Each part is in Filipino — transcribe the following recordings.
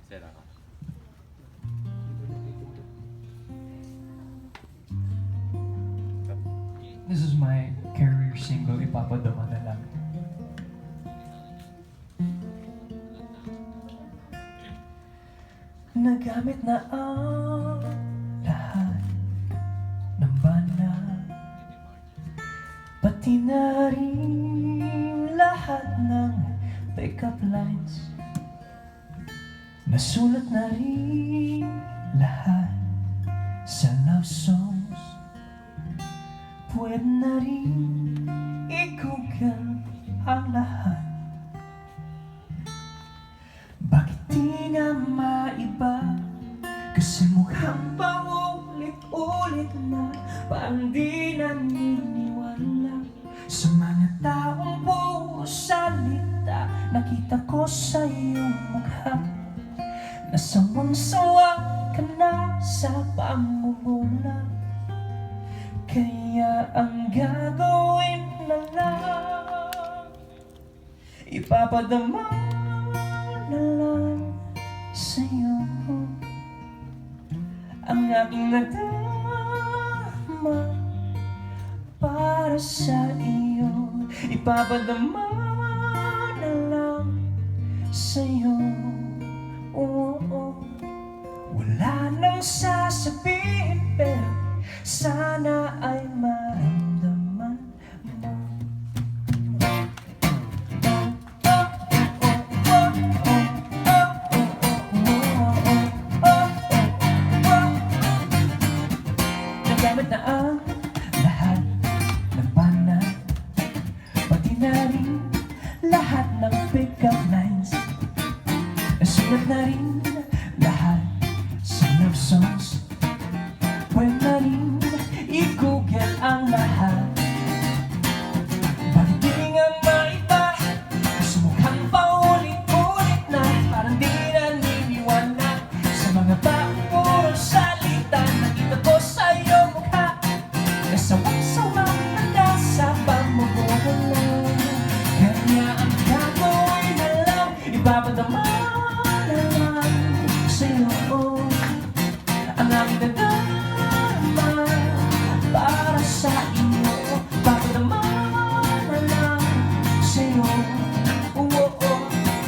Sira ka. This is my career single, Ipapadama na lang. Nagamit na ang lahat ng bana, pati na rin lahat ng pick-up lines. Nasulat na rin lahat sa love songs. Pwede na rin i-google ang lahat. Bakit di nga maiba? Kasi mukhang paulit-ulit na, parang di naniniwala sa mga taong puro salita. Nakita ko sa iyong mukha, nasawang-sawa ka na sa pamumula. Kaya ang gagawin na lang, ipapadama na lang sa'yo ang aking nadama para sa iyo. Ipapadama na lang sa'yo. Wala nang sasabihin, pero sana ay maramdaman mo. Nagamit na ang lahat ng bana, pati na rin lahat ng pick-up lines. Nasulat na rin lahat sa love songs. Pwede na rin i-google ang lahat. Bakit di nga maiba? Kasi mukhang paulit-ulit na, parang di naniniwala sa mga taong puro salita. Nakita ko sa iyong mukha, nasawang-sawa ka na sa pamumula. Kaya ang gagawin na lang, ipapadama na lang sa'yo ang aking nadama para sa iyo. Papadama na lang sa'yo.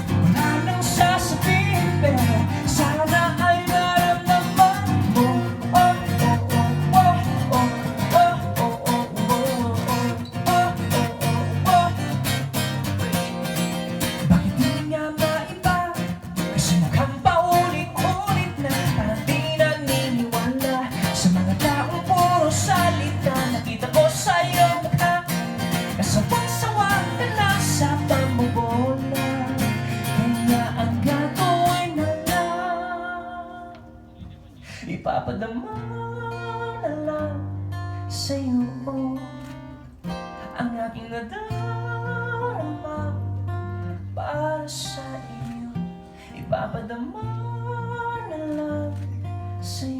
Wala nang sasabihin, pero sana ay maramdaman mo. Bakit di nga maiba? Kasi mukhang paulit-ulit na, parang di naniniwala sa mga taong puro salita. Nakita ko sa iyong mukha, nasawang-sawa ka na sa pambobola. Kaya ang gagawin na lang, ipapadama na lang sa'yo ang aking nadarama para sa iyo. Ipapadama na lang sa'yo.